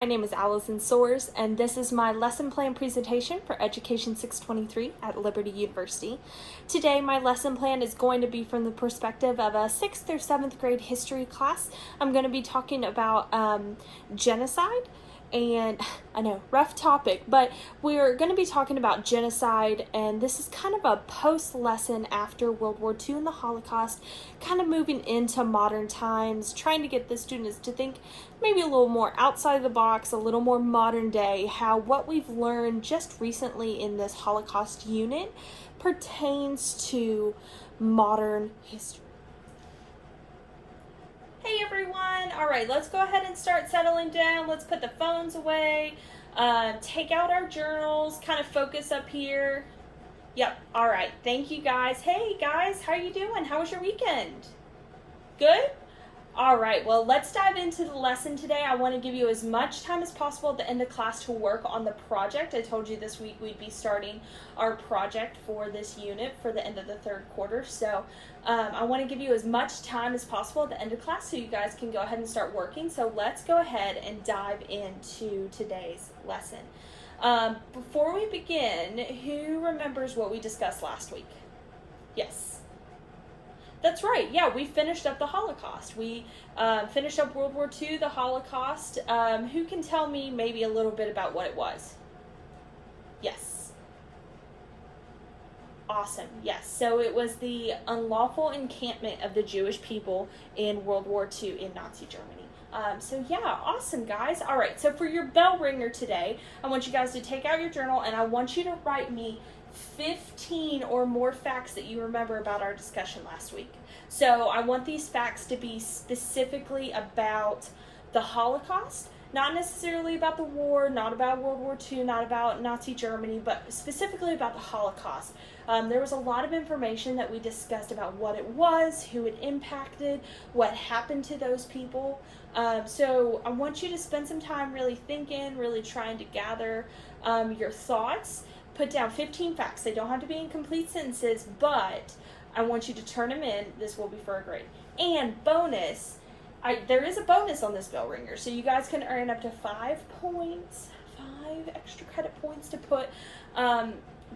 My name is Allison Soares, and this is my lesson plan presentation for Education 623 at Liberty University. Today, my lesson plan is going to be from the perspective of a 6th or 7th grade history class. I'm going to be talking about genocide. And I know, rough topic, but we're going to be talking about genocide, and this is kind of a post-lesson after World War II and the Holocaust, kind of moving into modern times, trying to get the students to think maybe a little more outside the box, a little more modern day, how what we've learned just recently in this Holocaust unit pertains to modern history. Hey everyone! Alright, let's go ahead and start settling down. Let's put the phones away, take out our journals, kind of focus up here. Yep, alright, thank you guys. Hey guys, how are you doing? How was your weekend? Good? Alright, well let's dive into the lesson today. I want to give you as much time as possible at the end of class to work on the project. I told you this week we'd be starting our project for this unit for the end of the third quarter. So I want to give you as much time as possible at the end of class so you guys can go ahead and start working. So let's go ahead and dive into today's lesson. Before we begin, who remembers what we discussed last week? Yes. That's right. Yeah, we finished up the Holocaust. We finished up World War II, the Holocaust. Who can tell me maybe a little bit about what it was? Yes. Awesome. Yes. So it was the unlawful encampment of the Jewish people in World War II in Nazi Germany. So yeah, awesome guys. All right, so for your bell ringer today, I want you guys to take out your journal and I want you to write me 15 or more facts that you remember about our discussion last week. So I want these facts to be specifically about the Holocaust, not necessarily about the war, not about World War II, not about Nazi Germany, but specifically about the Holocaust. There was a lot of information that we discussed about what it was, who it impacted, what happened to those people. So I want you to spend some time really thinking, really trying to gather your thoughts. Put down 15 facts. They don't have to be in complete sentences, but I want you to turn them in. This will be for a grade. And bonus, there is a bonus on this bell ringer, so you guys can earn up to 5 points, 5 extra credit points to put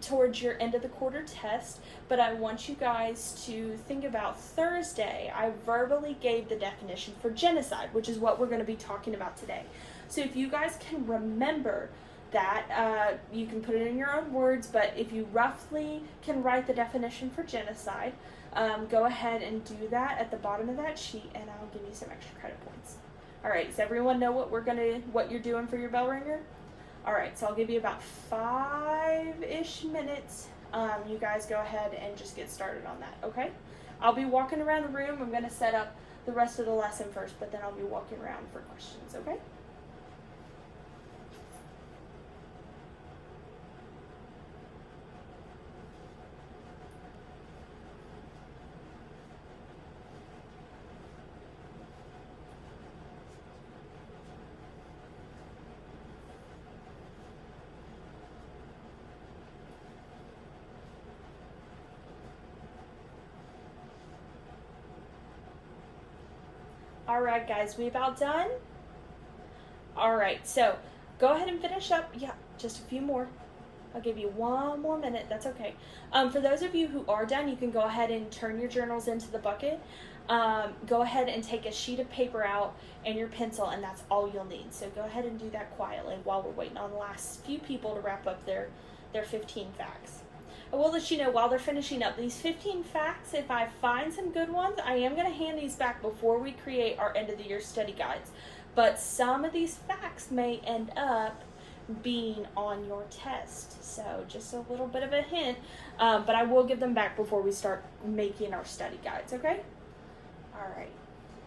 towards your end of the quarter test. But I want you guys to think about Thursday. I verbally gave the definition for genocide, which is what we're going to be talking about today. So if you guys can remember that, you can put it in your own words, but if you roughly can write the definition for genocide, go ahead and do that at the bottom of that sheet, and I'll give you some extra credit points. All right, does everyone know what you're doing for your bell ringer? All right, so I'll give you about 5-ish minutes. You guys go ahead and just get started on that, okay? I'll be walking around the room. I'm going to set up the rest of the lesson first, but then I'll be walking around for questions, okay? Alright guys, we about done? Alright, so go ahead and finish up. Yeah, just a few more. I'll give you 1 more minute, that's okay. For those of you who are done, you can go ahead and turn your journals into the bucket. Go ahead and take a sheet of paper out and your pencil, and that's all you'll need. So go ahead and do that quietly while we're waiting on the last few people to wrap up their 15 facts. I will let you know while they're finishing up these 15 facts, if I find some good ones, I am going to hand these back before we create our end of the year study guides. But some of these facts may end up being on your test. So just a little bit of a hint, but I will give them back before we start making our study guides, okay? All right.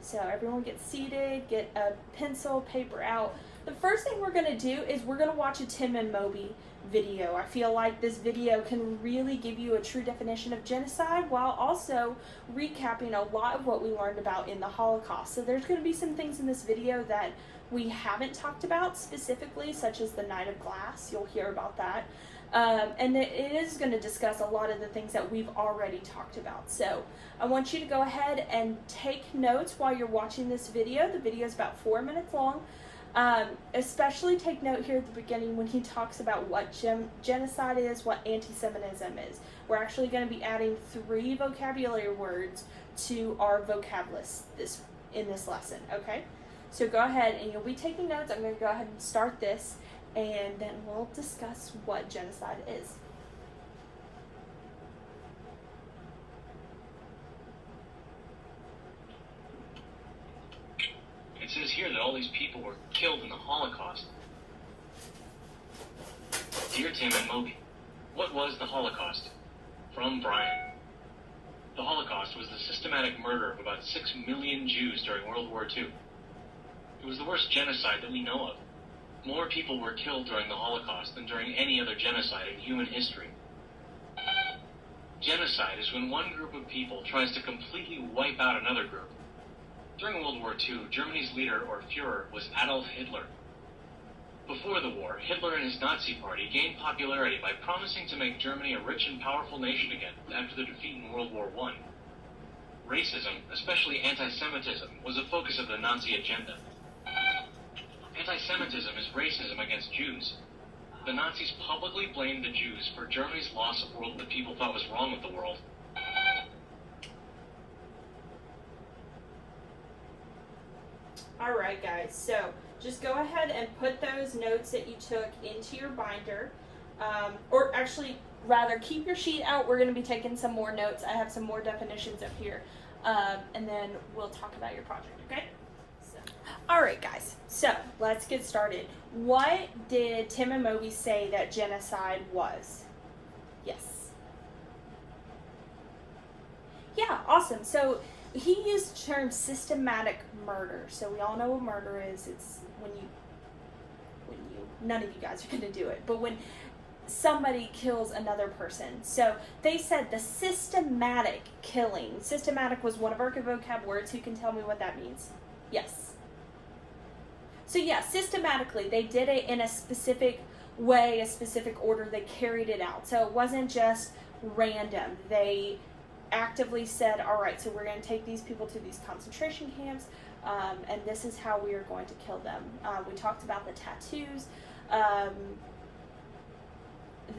So everyone get seated, get a pencil, paper out. The first thing we're going to do is we're going to watch a Tim and Moby video. I feel like this video can really give you a true definition of genocide while also recapping a lot of what we learned about in the Holocaust. So there's going to be some things in this video that we haven't talked about specifically, such as the Night of Glass. You'll hear about that. And it is going to discuss a lot of the things that we've already talked about. So I want you to go ahead and take notes while you're watching this video. The video is about 4 minutes long. Especially take note here at the beginning when he talks about what genocide is, what anti-Semitism is. We're actually going to be adding 3 vocabulary words to our vocab list in this lesson, okay? So go ahead and you'll be taking notes. I'm going to go ahead and start this, and then we'll discuss what genocide is. It says here that all these people were killed in the Holocaust. Dear Tim and Moby, what was the Holocaust? From Brian. The Holocaust was the systematic murder of about 6 million Jews during World War II. It was the worst genocide that we know of. More people were killed during the Holocaust than during any other genocide in human history. Genocide is when one group of people tries to completely wipe out another group. During World War II, Germany's leader, or Führer, was Adolf Hitler. Before the war, Hitler and his Nazi party gained popularity by promising to make Germany a rich and powerful nation again after the defeat in World War I. Racism, especially anti-Semitism, was a focus of the Nazi agenda. Anti-Semitism is racism against Jews. The Nazis publicly blamed the Jews for Germany's loss of world that people thought was wrong with the world. Alright guys, so just go ahead and put those notes that you took into your binder, or actually, rather, keep your sheet out. We're going to be taking some more notes. I have some more definitions up here, and then we'll talk about your project, okay? Alright guys, so let's get started. What did Tim and Moby say that genocide was? Yes. Yeah, awesome. So he used the term systematic murder. So we all know what murder is. It's when you none of you guys are going to do it, but when somebody kills another person. So they said the systematic killing. Systematic was one of our vocab words. Who can tell me what that means? Yes. So yeah, systematically, they did it in a specific way, a specific order. They carried it out. So it wasn't just random. They actively said, all right, so we're going to take these people to these concentration camps, and this is how we are going to kill them. We talked about the tattoos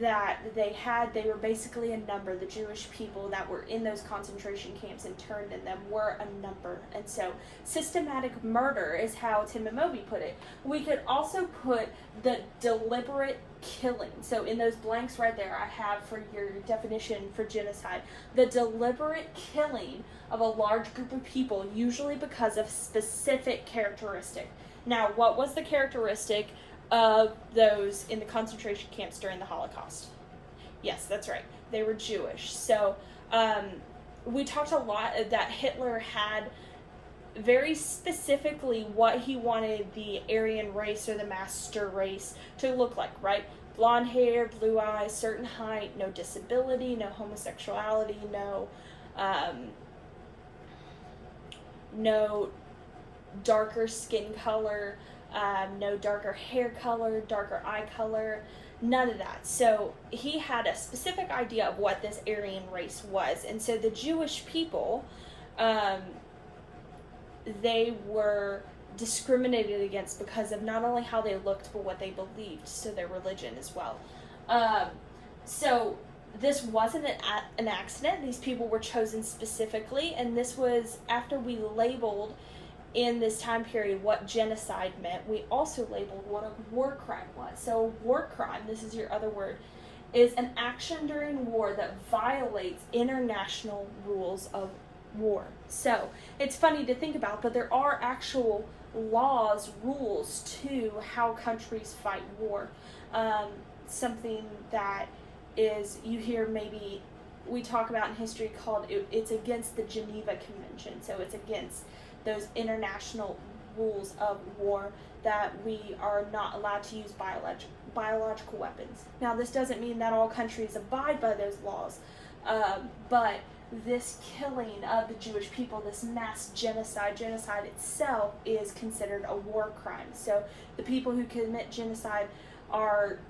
that they had. They were basically a number. The Jewish people that were in those concentration camps interned in them were a number. And so systematic murder is how Tim and Moby put it. We could also put the deliberate killing. So in those blanks right there, I have for your definition for genocide, the deliberate killing of a large group of people, usually because of specific characteristic. Now, what was the characteristic of those in the concentration camps during the Holocaust? Yes, that's right. They were Jewish. So we talked a lot that Hitler had very specifically what he wanted the Aryan race or the master race to look like, right? Blonde hair, blue eyes, certain height, no disability, no homosexuality, no darker skin color, no darker hair color, darker eye color, none of that. So he had a specific idea of what this Aryan race was. And so the Jewish people, they were discriminated against because of not only how they looked, but what they believed, so their religion as well. So this wasn't an accident. These people were chosen specifically, and this was after we labeled in this time period what genocide meant. We also labeled what a war crime was. So a war crime, this is your other word, is an action during war that violates international rules of war. So it's funny to think about, but there are actual laws, rules to how countries fight war. Something that is, you hear maybe we talk about in history called, it's against the Geneva Convention. So it's against those international rules of war that we are not allowed to use biological weapons. Now, this doesn't mean that all countries abide by those laws, but this killing of the Jewish people, this mass genocide itself is considered a war crime. So the people who commit genocide are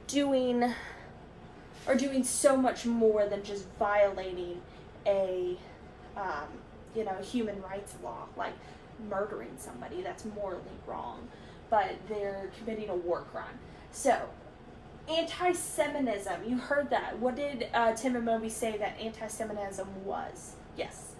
doing so much more than just violating a human rights law. Like, murdering somebody. That's morally wrong. But they're committing a war crime. So, anti-Semitism. You heard that. What did Tim and Moby say that anti-Semitism was? Yes.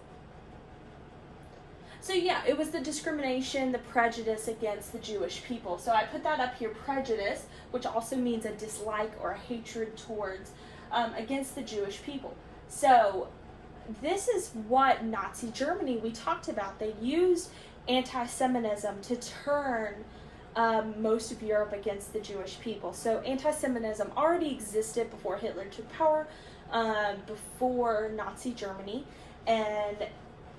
So yeah, it was the discrimination, the prejudice against the Jewish people. So I put that up here, prejudice, which also means a dislike or a hatred towards, against the Jewish people. So this is what Nazi Germany, we talked about. They used anti-Semitism to turn most of Europe against the Jewish people. So anti-Semitism already existed before Hitler took power, before Nazi Germany, and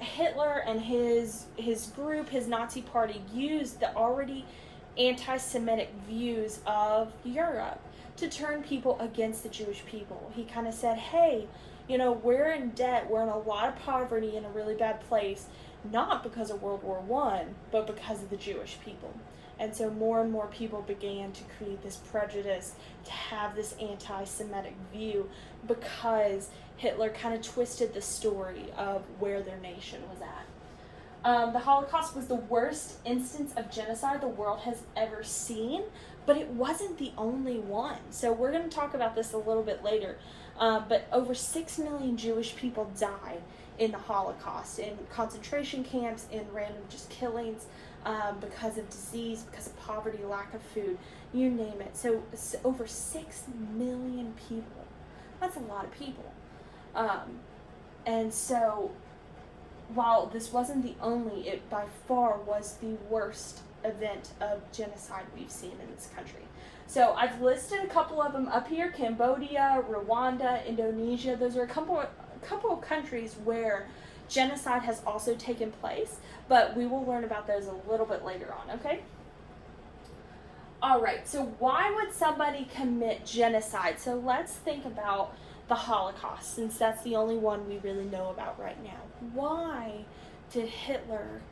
Hitler and his group, his Nazi party, used the already anti-Semitic views of Europe to turn people against the Jewish people. He kind of said, hey, we're in debt, we're in a lot of poverty, in a really bad place, not because of World War I, but because of the Jewish people. And so more and more people began to create this prejudice, to have this anti-Semitic view, because Hitler kind of twisted the story of where their nation was at. The Holocaust was the worst instance of genocide the world has ever seen, but it wasn't the only one. So we're going to talk about this a little bit later. But over 6 million Jewish people died in the Holocaust, in concentration camps, in random just killings, because of disease, because of poverty, lack of food, you name it. So over 6 million people. That's a lot of people. And so while this wasn't the only, it by far was the worst event of genocide we've seen in this country. So I've listed a couple of them up here: Cambodia, Rwanda, Indonesia. Those are a couple of countries where genocide has also taken place, but we will learn about those a little bit later on, okay? All right, so why would somebody commit genocide? So let's think about the Holocaust, since that's the only one we really know about right now. Why did Hitler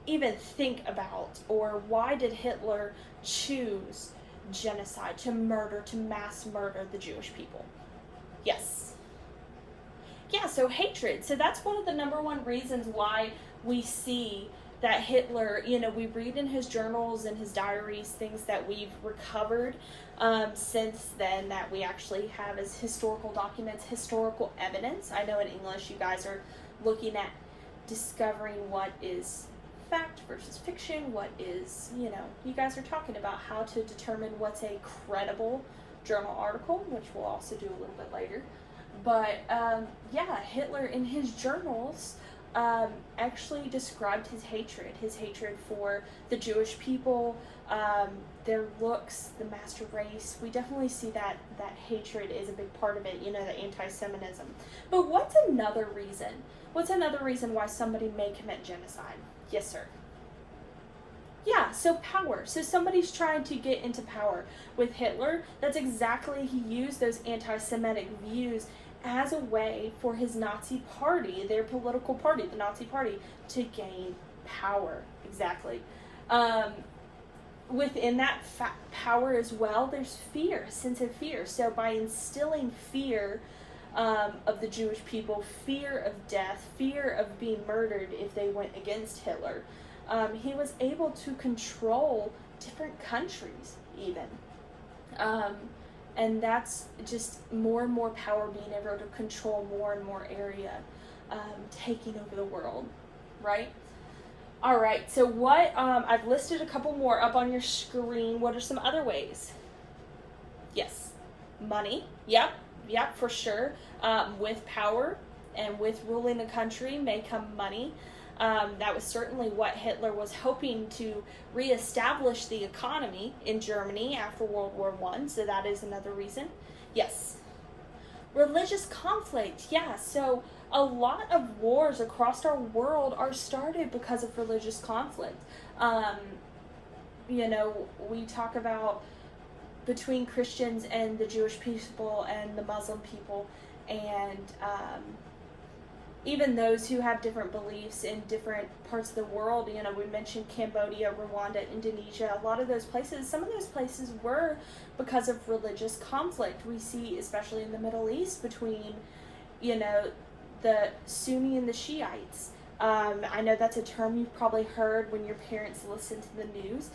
even think about, or why did Hitler choose genocide, to murder, to mass murder the Jewish people? Yes. Yeah, so hatred. So that's one of the number one reasons why we see that Hitler, we read in his journals and his diaries things that we've recovered since then, that we actually have as historical documents, historical evidence. I know in English you guys are looking at discovering what is fact versus fiction, what is, you guys are talking about how to determine what's a credible journal article, which we'll also do a little bit later. But Hitler in his journals actually described his hatred for the Jewish people, their looks, the master race. We definitely see that hatred is a big part of it, the anti-Semitism. But what's another reason? What's another reason why somebody may commit genocide? Yes, sir. Yeah, so power. So somebody's trying to get into power. With Hitler, that's exactly, he used those anti-Semitic views as a way for his Nazi party, their political party, the Nazi party, to gain power. Exactly. Within that power as well, there's fear, a sense of fear. So by instilling fear of the Jewish people, fear of death, fear of being murdered if they went against Hitler, he was able to control different countries even. And that's just more and more power, being able to control more and more area, taking over the world, right? All right, so what, I've listed a couple more up on your screen. What are some other ways? Yes, money. Yep, for sure. With power and with ruling a country may come money. That was certainly what Hitler was hoping to reestablish the economy in Germany after World War I, so that is another reason. Yes. Religious conflict, yeah, so a lot of wars across our world are started because of religious conflict. We talk about between Christians and the Jewish people and the Muslim people, and even those who have different beliefs in different parts of the world. We mentioned Cambodia, Rwanda, Indonesia, a lot of those places, some of those places were because of religious conflict. We see, especially in the Middle East, between, the Sunni and the Shiites. I know that's a term you've probably heard when your parents listen to the news.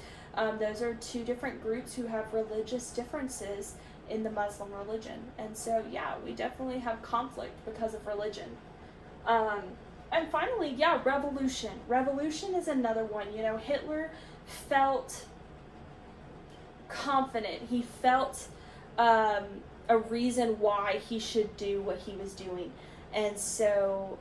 Those are two different groups who have religious differences in the Muslim religion. And so, yeah, we definitely have conflict because of religion. And finally, yeah, revolution. Revolution is another one. You know, Hitler felt confident. He felt a reason why he should do what he was doing. And so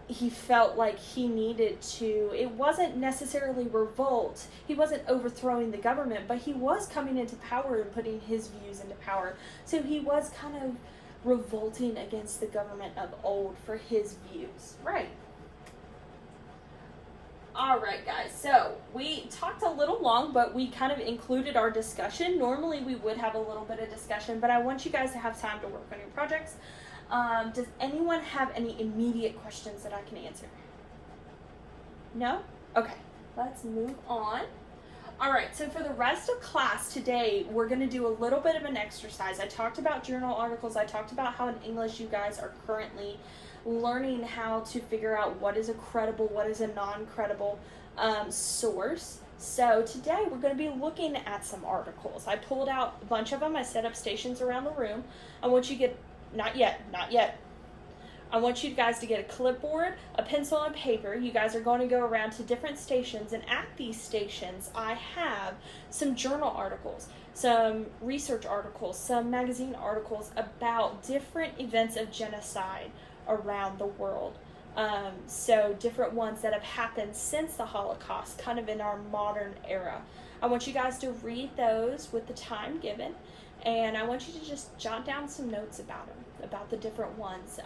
he felt like he needed to, it wasn't necessarily revolt. He wasn't overthrowing the government, but he was coming into power and putting his views into power. So he was kind of revolting against the government of old for his views. Right. Alright guys, so we talked a little long, but we kind of included our discussion. Normally we would have a little bit of discussion, but I want you guys to have time to work on your projects. Does anyone have any immediate questions that I can answer? No? Okay, let's move on. Alright, so for the rest of class today, we're going to do a little bit of an exercise. I talked about journal articles. I talked about how in English you guys are currently learning how to figure out what is a credible, what is a non-credible source. So today we're going to be looking at some articles. I pulled out a bunch of them. I set up stations around the room. I want you to get, not yet. I want you guys to get a clipboard, a pencil, and paper. You guys are going to go around to different stations, and at these stations I have some journal articles, some research articles, some magazine articles about different events of genocide around the world. So different ones that have happened since the Holocaust, kind of in our modern era. I want you guys to read those with the time given, and I want you to just jot down some notes about them, about the different ones.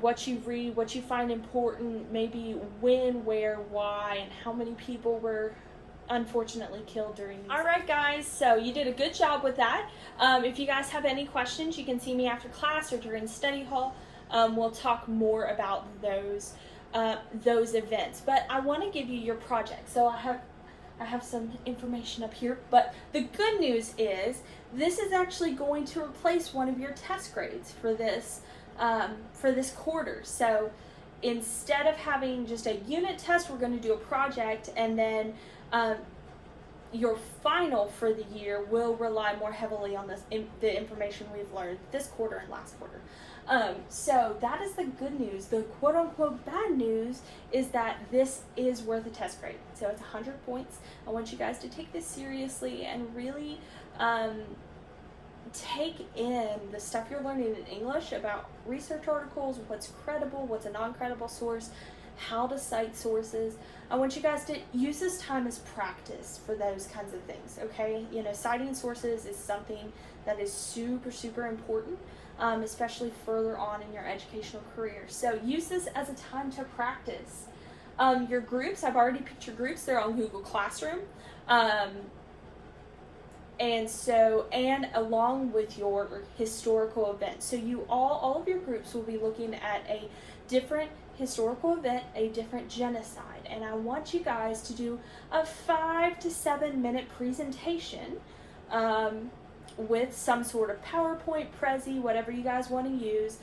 What you read, what you find important, maybe when, where, why, and how many people were unfortunately killed during these. Alright guys, so you did a good job with that. If you guys have any questions, you can see me after class or during study hall. We'll talk more about those events. But I want to give you your project. So I have some information up here. But the good news is this is actually going to replace one of your test grades for this quarter. So instead of having just a unit test, we're going to do a project, and then your final for the year will rely more heavily on the information we've learned this quarter and last quarter. So that is the good news. The quote-unquote bad news is that this is worth a test grade. So it's 100 points. I want you guys to take this seriously and really take in the stuff you're learning in English about research articles, what's credible, what's a non-credible source, how to cite sources. I want you guys to use this time as practice for those kinds of things, okay? You know, citing sources is something that is super, super important, especially further on in your educational career. So use this as a time to practice. Your groups, I've already picked your groups. They're on Google Classroom. And along with your historical event. So you all of your groups will be looking at a different historical event, a different genocide. And I want you guys to do a 5 to 7 minute presentation with some sort of PowerPoint, Prezi, whatever you guys want to use.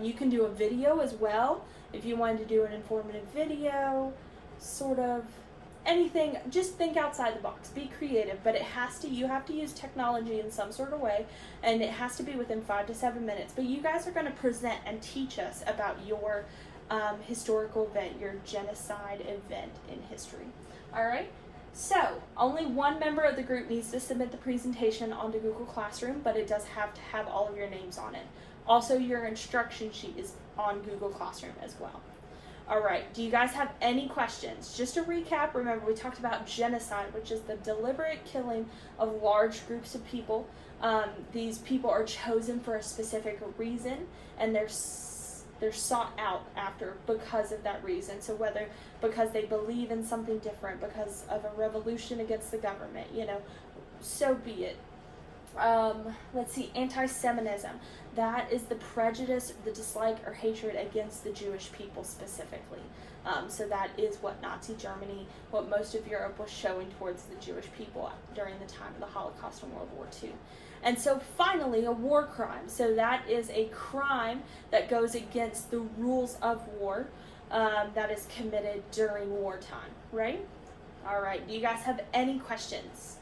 You can do a video as well if you wanted to do an informative video, sort of anything. Just think outside the box, be creative, but you have to use technology in some sort of way, and it has to be within 5 to 7 minutes. But you guys are going to present and teach us about your historical event, your genocide event in history. Alright, so only one member of the group needs to submit the presentation onto Google Classroom, but it does have to have all of your names on it. Also, your instruction sheet is on Google Classroom as well. Alright, do you guys have any questions? Just to recap, remember we talked about genocide, which is the deliberate killing of large groups of people. These people are chosen for a specific reason, and they're sought out after because of that reason. So whether because they believe in something different, because of a revolution against the government, you know, so be it. Let's see, anti-Semitism. That is the prejudice, the dislike, or hatred against the Jewish people specifically. So that is what Nazi Germany, what most of Europe was showing towards the Jewish people during the time of the Holocaust and World War II. And so finally, a war crime. So that is a crime that goes against the rules of war that is committed during wartime, right? All right, do you guys have any questions?